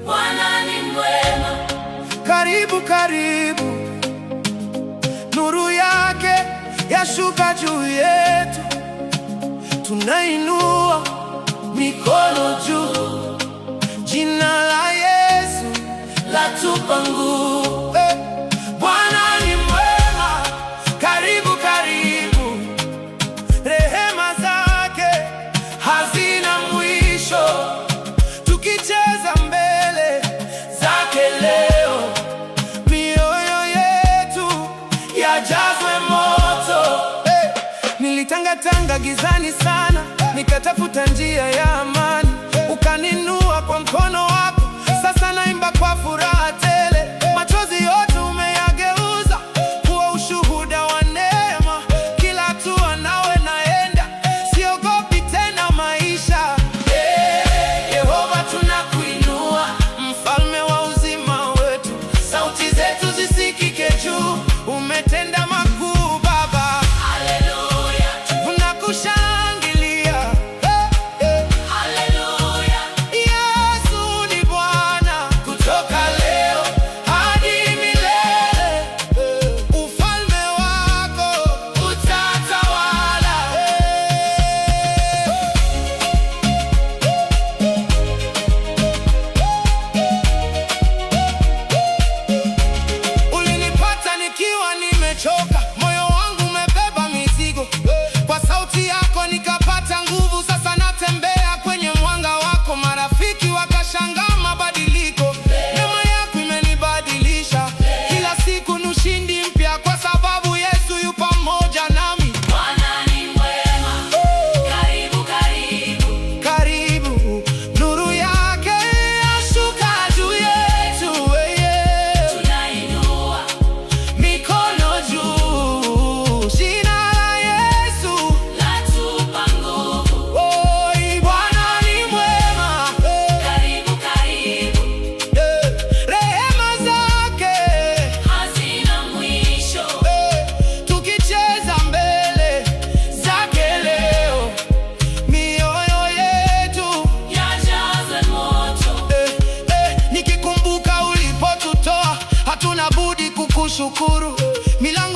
Bwana ni mwema. Karibu, karibu, nuru yake yashuka juu yetu, tunainua mikono juu, jina la Yesu latupa nguvu. Bwana ni mwema, karibu, karibu, rehema zake hazina mwisho, tukicheza mbele zake leo, mioyo yetu yajazwe moto. Nilitangatanga gizani sana, nikatafuta njia ya amani, ukaninua kwa mkono wako, sasa naimba kwa furaha tele. Machozi yote umeyageuza kuwa ushuhuda wa neema, kila hatua nawe naenda, siogopi tena maisha. Yehova tunakuinua, mfalme wa uzima wetu, sauti zetu zisikike juu, umetenda makuu Baba. Haleluya. Tunakushangilia. Haleluya. Yesu ni Bwana, kutoka leo hadi milele, ufalme wako utatawala. Ulinipata nikiwa nimechoka, moyo wangu umebeba mizigo, kwa sauti yako nikapata nguvu, sasa natembea kwenye mwanga wako. Marafiki wakashangaa mabadiliko, neema yako imenibadilisha, kila siku ni ushindi mpya, kwa sababu Yesu yu pamoja nami. Bwana ni mwema. Karibu, karibu. Karibu, nuru yake yashuka juu yetu, Tunainua mikono juu, jina la Yesu latupa nguvu. Oi, Bwana ni mwema, Karibu, karibu. rehema zake Hazina mwisho. tukicheza mbele zake leo, mioyo yetu Yajazwe moto. nikikumbuka ulipotutoa, hatuna budi kukushukuru. Milango